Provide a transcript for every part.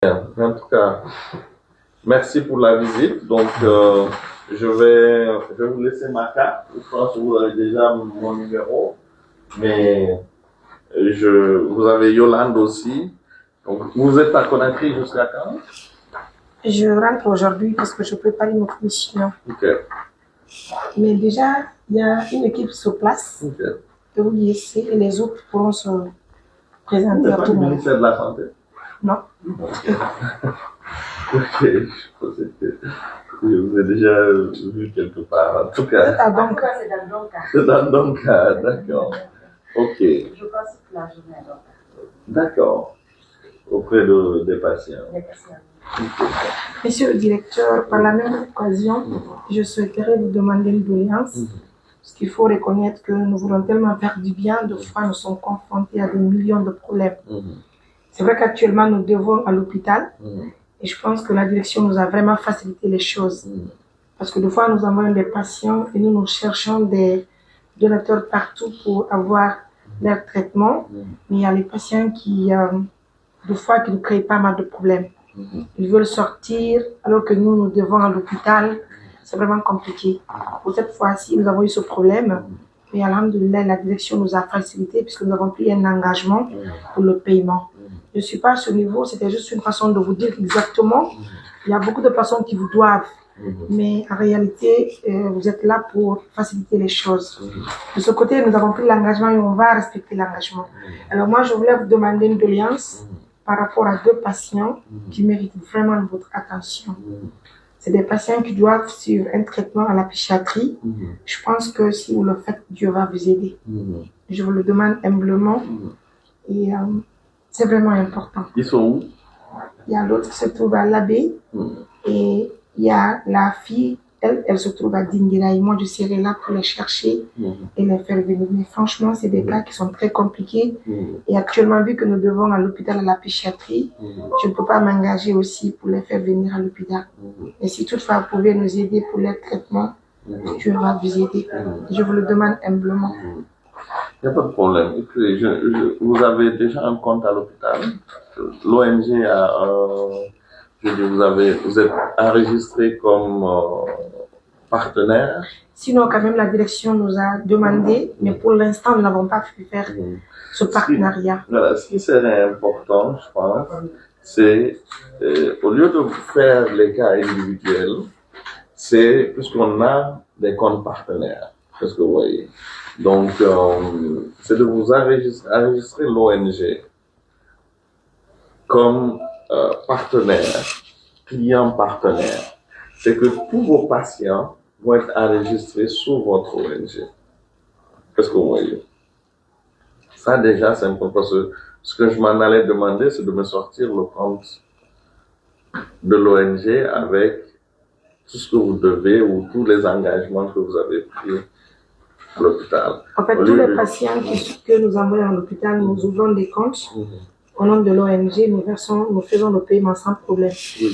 En tout cas, merci pour la visite. Donc, je vais vous laisser ma carte. Je pense que vous avez déjà mon numéro. Mais vous avez Yolande aussi. Donc, vous êtes à Conakry jusqu'à quand? Je rentre aujourd'hui parce que je prépare une autre mission. Ok. Mais déjà, il y a une équipe sur place. Ok. De l'UISC et les autres pourront se Vous présenter n'êtes à pas tout du le monde. ministère de la Santé? Non. Ok. Ok. Je pensais que je vous ai déjà vu quelque part. En tout cas. Ah, donc, C'est dans le Donka. C'est dans Donka, d'accord. Ok. Je passe toute la journée à Donka. D'accord. Auprès des patients. Les patients. Monsieur le directeur, par la même occasion, je souhaiterais vous demander une doléance. Parce qu'il faut reconnaître que nous voulons tellement faire du bien, de fois nous sommes confrontés à des millions de problèmes. C'est vrai qu'actuellement nous devons à l'hôpital et je pense que la direction nous a vraiment facilité les choses. Parce que des fois nous avons des patients et nous cherchons des donateurs partout pour avoir leur traitement. Mais il y a les patients qui, des fois, qui nous créent pas mal de problèmes. Ils veulent sortir alors que nous devons à l'hôpital. C'est vraiment compliqué. Pour cette fois-ci, nous avons eu ce problème. Mais alhamdoulilah, la direction nous a facilité puisque nous avons pris un engagement pour le paiement. Je ne suis pas à ce niveau, c'était juste une façon de vous dire exactement. Il y a beaucoup de personnes qui vous doivent. Mais en réalité, vous êtes là pour faciliter les choses. De ce côté, nous avons pris l'engagement et on va respecter l'engagement. Alors moi, je voulais vous demander une doléance par rapport à 2 patients qui méritent vraiment votre attention. C'est des patients qui doivent suivre un traitement à la psychiatrie. Je pense que si vous le faites, Dieu va vous aider. Je vous le demande humblement. Et c'est vraiment important. Ils sont où? Il y a l'autre qui se trouve à l'Abbé. Et il y a la fille, elle se trouve à Dinguira. Et moi, je serai là pour les chercher et les faire venir. Mais franchement, c'est des cas qui sont très compliqués. Et actuellement, vu que nous devons à l'hôpital à la psychiatrie, je ne peux pas m'engager aussi pour les faire venir à l'hôpital. Et si toutefois vous pouvez nous aider pour les traitements, Dieu va vous aider. Je vous le demande humblement. Il n'y a pas de problème. Écoutez, vous avez déjà un compte à l'hôpital. L'ONG a vous êtes enregistré comme partenaire. Sinon, quand même, la direction nous a demandé, mais pour l'instant, nous n'avons pas pu faire ce partenariat. Voilà, ce qui serait important, je pense, c'est au lieu de faire les cas individuels, c'est puisqu'on a des comptes partenaires, parce que vous voyez. Donc, c'est de vous enregistrer l'ONG comme partenaire, client partenaire. C'est que tous vos patients vont être enregistrés sous votre ONG. Qu'est-ce que vous voyez? Ça déjà, c'est important parce que ce que je m'en allais demander, c'est de me sortir le compte de l'ONG avec tout ce que vous devez ou tous les engagements que vous avez pris à l'hôpital. En fait, tous les patients que nous envoyons à l'hôpital, nous ouvrons des comptes au nom de l'ONG, nous faisons le paiement sans problème.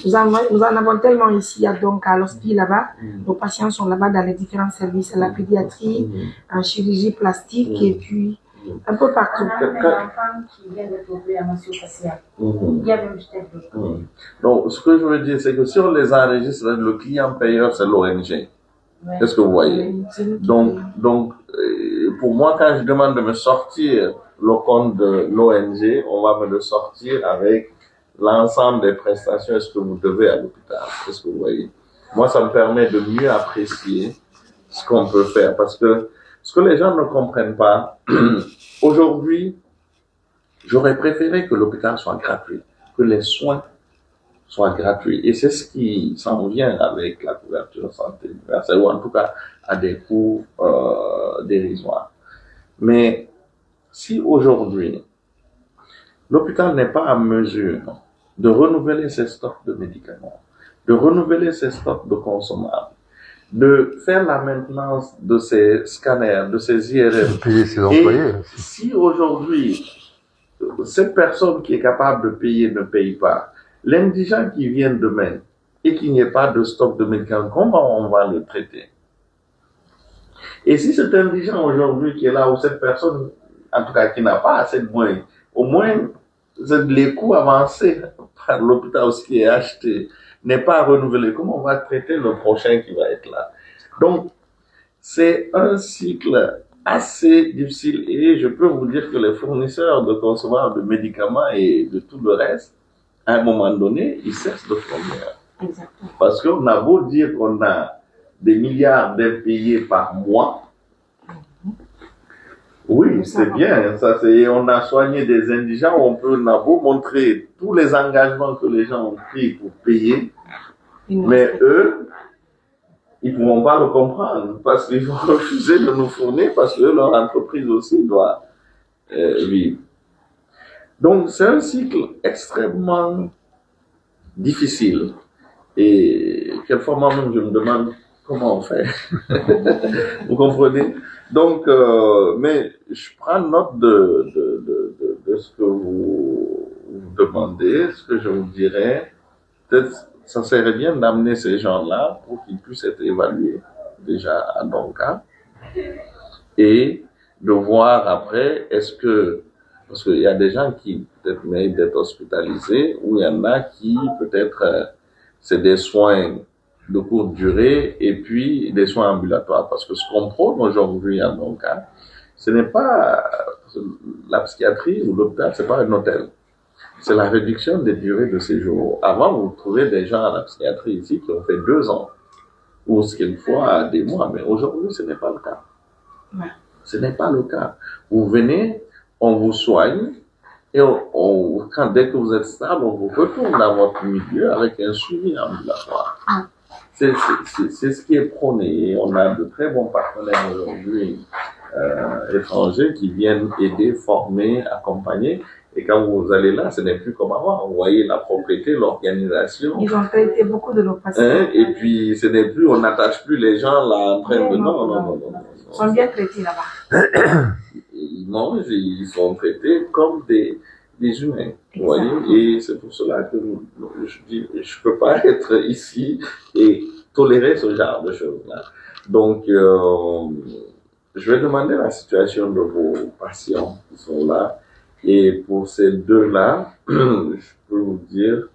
Nous en avons tellement ici, donc à l'hospice là-bas, nos patients sont là-bas dans les différents services, à la pédiatrie, en chirurgie plastique et puis un peu partout. On a des enfants qui viennent d'être opérés à Monsieur Passia. Il y a même peut-être d'autres. Donc, ce que je veux dire, c'est que si on les enregistre, le client payeur, c'est l'ONG. Qu'est-ce que vous voyez? Donc, pour moi, quand je demande de me sortir le compte de l'ONG, on va me le sortir avec l'ensemble des prestations et ce que vous devez à l'hôpital. Qu'est-ce que vous voyez? Moi, ça me permet de mieux apprécier ce qu'on peut faire. Parce que ce que les gens ne comprennent pas, aujourd'hui, j'aurais préféré que l'hôpital soit gratuit, que les soins soient gratuits. Et c'est ce qui s'en vient avec la couverture santé universelle, ou en tout cas à des coûts dérisoires. Mais si aujourd'hui, l'hôpital n'est pas en mesure de renouveler ses stocks de médicaments, de renouveler ses stocks de consommables, de faire la maintenance de ses scanners, de ses IRM, payer ses employés. Et si aujourd'hui, cette personne qui est capable de payer ne paye pas, l'indigent qui vient demain et qu'il n'y ait pas de stock de médicaments, comment on va le traiter? Et si cet indigent aujourd'hui qui est là, ou cette personne, en tout cas qui n'a pas assez de moyens, au moins les coûts avancés par l'hôpital, ce qui est acheté, n'est pas renouvelé. Comment on va traiter le prochain qui va être là? Donc, c'est un cycle assez difficile et je peux vous dire que les fournisseurs de consommables de médicaments et de tout le reste, à un moment donné, ils cessent de fournir. Exactement. Parce qu'on a beau dire qu'on a des milliards d'impayés par mois, oui, c'est bien, ça c'est, on a soigné des indigents, on a beau montrer tous les engagements que les gens ont pris pour payer, mais eux, ils ne pourront pas le comprendre parce qu'ils vont refuser de nous fournir parce que leur entreprise aussi doit vivre. Donc c'est un cycle extrêmement difficile et quelquefois moi-même je me demande comment on fait. Vous comprenez? Donc, mais je prends note de ce que vous demandez, ce que je vous dirais. Peut-être ça serait bien d'amener ces gens-là pour qu'ils puissent être évalués déjà à Donka et de voir après est-ce que, parce qu'il y a des gens qui peut-être méritent d'être hospitalisés ou il y en a qui peut-être c'est des soins de courte durée et puis des soins ambulatoires. Parce que ce qu'on prône aujourd'hui à Donka, ce n'est pas la psychiatrie ou l'hôpital, c'est pas un hôtel. C'est la réduction des durées de séjour. Avant, vous trouvez des gens à la psychiatrie ici qui ont fait 2 ans ou ce qu'il faut à des mois, mais aujourd'hui, ce n'est pas le cas. Ouais. Ce n'est pas le cas. Vous venez, on vous soigne, et dès que vous êtes stable, on vous retourne dans votre milieu avec un suivi ambulatoire. C'est ce qui est prôné. Et on a de très bons partenaires aujourd'hui étrangers qui viennent aider, former, accompagner. Et quand vous allez là, ce n'est plus comme avant. Vous voyez la propriété, l'organisation. Ils ont traité beaucoup de nos patients. Et puis, ce n'est plus, on n'attache plus les gens là en train de... Non. Ils sont bien traités là-bas. Ils mangent, ils sont traités comme des humains. Vous voyez? Et c'est pour cela que je dis, je ne peux pas être ici et tolérer ce genre de choses-là. Donc, je vais demander la situation de vos patients qui sont là. Et pour ces 2-là, je peux vous dire...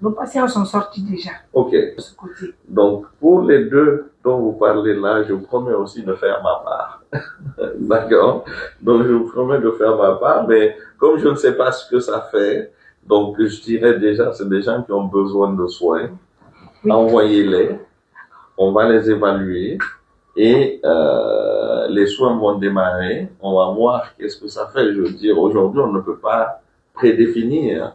Nos patients sont sortis déjà. OK. De ce côté. Donc, pour les 2 dont vous parlez là, je vous promets aussi de faire ma part. D'accord? Donc, je vous promets de faire ma part, mais comme je ne sais pas ce que ça fait, donc je dirais déjà, c'est des gens qui ont besoin de soins. Oui. Envoyez-les. On va les évaluer. Et les soins vont démarrer, on va voir qu'est-ce que ça fait. Je veux dire, aujourd'hui, on ne peut pas prédéfinir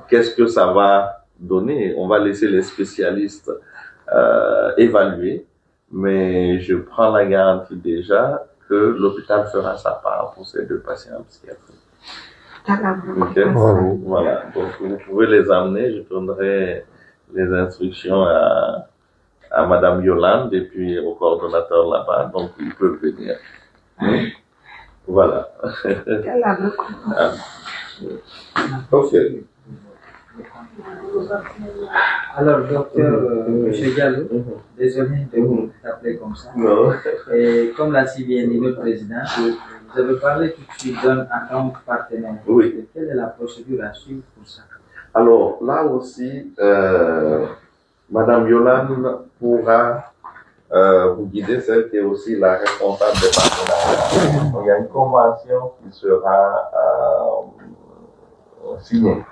qu'est-ce que ça va donner. On va laisser les spécialistes évaluer, mais je prends la garantie déjà que l'hôpital fera sa part pour ces 2 patients psychiatriques. Okay. Voilà, donc vous pouvez les amener, je donnerai les instructions à Madame Yolande et puis au coordonnateur là-bas, donc ils peuvent venir. Voilà. Ok. Alors, docteur M. Diallo, désolé de vous appeler comme ça. Non. Et comme l'a si bien dit le président, vous avez parlé que tu donnes à ton partenaire. Oui. Quelle est la procédure à suivre pour ça? Alors, là aussi, Madame Yolande pourra vous guider, celle qui est aussi la responsable des partenariats. Il y a une convention qui sera signée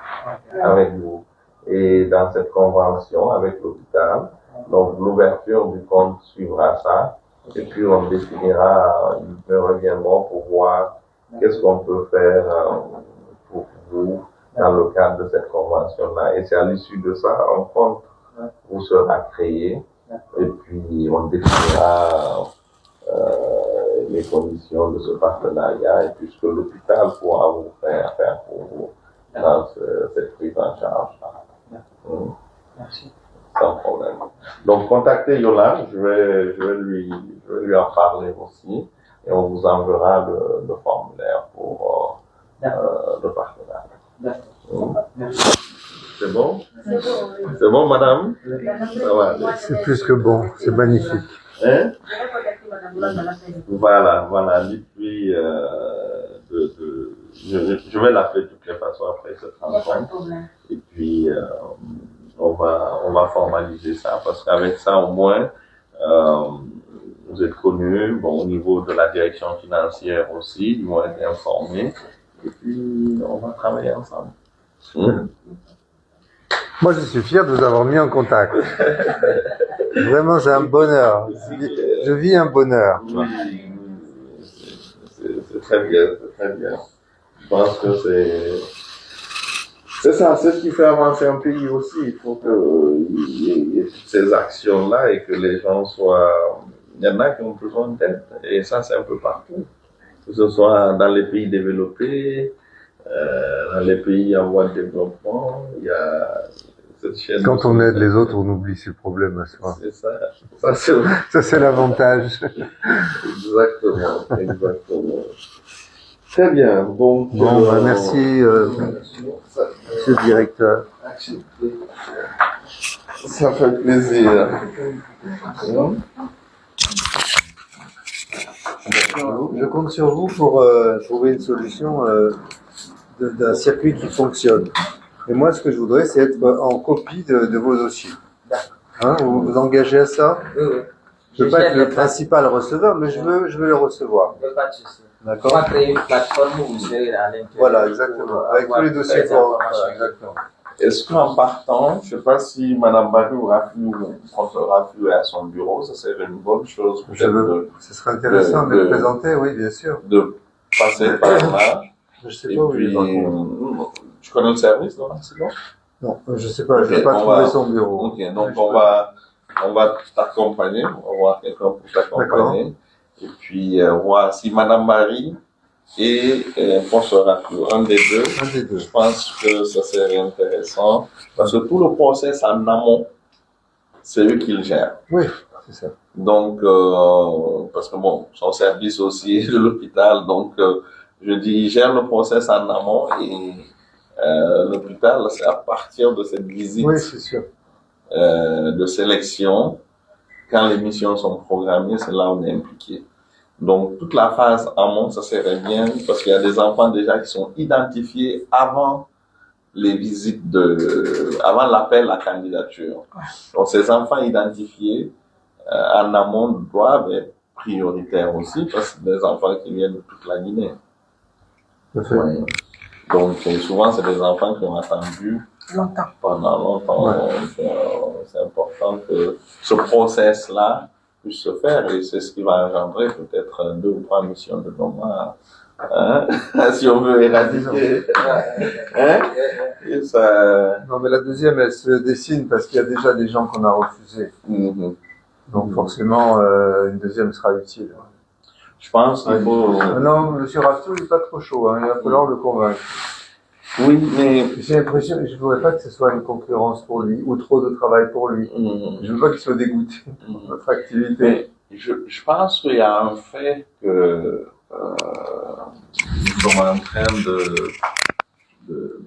avec vous. Et dans cette convention avec l'hôpital, donc l'ouverture du compte suivra ça. Et puis on définira, ils me reviendront pour voir qu'est-ce qu'on peut faire pour vous dans le cadre de cette convention-là. Et c'est à l'issue de ça, un compte vous sera créé. Et puis on définira les conditions de ce partenariat et puis ce que l'hôpital pourra vous faire pour vous dans cette prise en charge. Merci. Sans problème. Donc contactez Yolande, je vais lui en parler aussi et on vous enverra le formulaire pour le partenariat. D'accord. Merci. C'est bon? C'est bon, oui. C'est bon, madame? Ça va aller. C'est plus que bon, c'est magnifique. Hein? Je vais contacter Madame Yolande dans la semaine. Voilà, depuis je vais l'appeler de toutes les façons après cette Il n'y a pas de rencontre. problème. Et puis, on va formaliser ça parce qu'avec ça, au moins, vous êtes connus, bon, au niveau de la direction financière aussi, ils vont être informés. Et puis, on va travailler ensemble. Moi, je suis fier de vous avoir mis en contact. Vraiment, c'est un bonheur. Je vis un bonheur. Oui, c'est très bien, c'est très bien. Je pense que c'est ça, c'est ce qui fait avancer un pays aussi. Il faut qu'il y ait toutes ces actions-là et que les gens soient... Il y en a qui ont besoin d'aide. Et ça, c'est un peu partout. Que ce soit dans les pays développés, dans les pays en voie de développement, il y a cette chaîne. Quand on aide les autres, on oublie ses problèmes à soi. C'est ça. Ça, c'est Ça, c'est l'avantage. exactement, exactement. Très bien. Donc, Bon, bah, merci, monsieur le directeur. Ça fait plaisir. Je compte sur vous pour trouver une solution d'un circuit qui fonctionne. Et moi, ce que je voudrais, c'est être en copie de vos dossiers. Hein, vous vous engagez à ça? Oui, oui. Je ne veux pas être le principal receveur, mais je veux le recevoir. Pas de souci. On D'accord? va créer une plateforme où vous serez à l'intérieur. Voilà, exactement. Avec tous les dossiers pour... Exactement. Est-ce qu'en partant, je ne sais pas si Mme Barry ou Rafi ou François Rafi est à son bureau, ça serait une bonne chose peut-être Ce serait intéressant de le présenter, oui, bien sûr. de passer par là. Je sais Et pas où il est, puis, par contre. tu connais le service, non? C'est bon? Non, je sais pas, je Ok, n'ai pas on trouvé va- son bureau. Ok, donc on va t'accompagner, on va voir quelqu'un pour t'accompagner. Et puis, voir si Mme Marie et François Rafi, un des deux, Un des deux. je pense que ça serait intéressant. Parce que tout le process en amont, c'est eux qui le gèrent. Oui, c'est ça. Donc, parce que bon, son service aussi de l'hôpital, donc je dis, il gère le process en amont et l'hôpital, c'est à partir de cette visite Oui, c'est sûr. de sélection, quand les missions sont programmées, c'est là où on est impliqué. Donc, toute la phase amont, ça serait bien parce qu'il y a des enfants déjà qui sont identifiés avant les visites avant l'appel à candidature. Donc, ces enfants identifiés en amont doivent être prioritaires aussi parce que c'est des enfants qui viennent de toute la Guinée. Tout à fait. Ouais. Donc, souvent, c'est des enfants qui ont attendu Longtemps. pendant longtemps. Ouais. Donc, c'est important que ce process-là puisse se faire et c'est ce qui va engendrer peut-être 2 ou 3 missions de Doma, hein, si on veut éradiquer. Hein? Et ça... Non, mais la deuxième, elle se dessine parce qu'il y a déjà des gens qu'on a refusés. Mhm. Donc, forcément, une deuxième sera utile. Je pense qu'il faut... Non, monsieur Raftou, il n'est pas trop chaud, hein. Il va falloir le convaincre. Oui, mais... J'ai l'impression, je ne voudrais pas que ce soit une concurrence pour lui, ou trop de travail pour lui. Mhm. Je ne veux pas qu'il soit dégoûté de notre activité. Mais je pense qu'il y a un fait que nous sommes en train de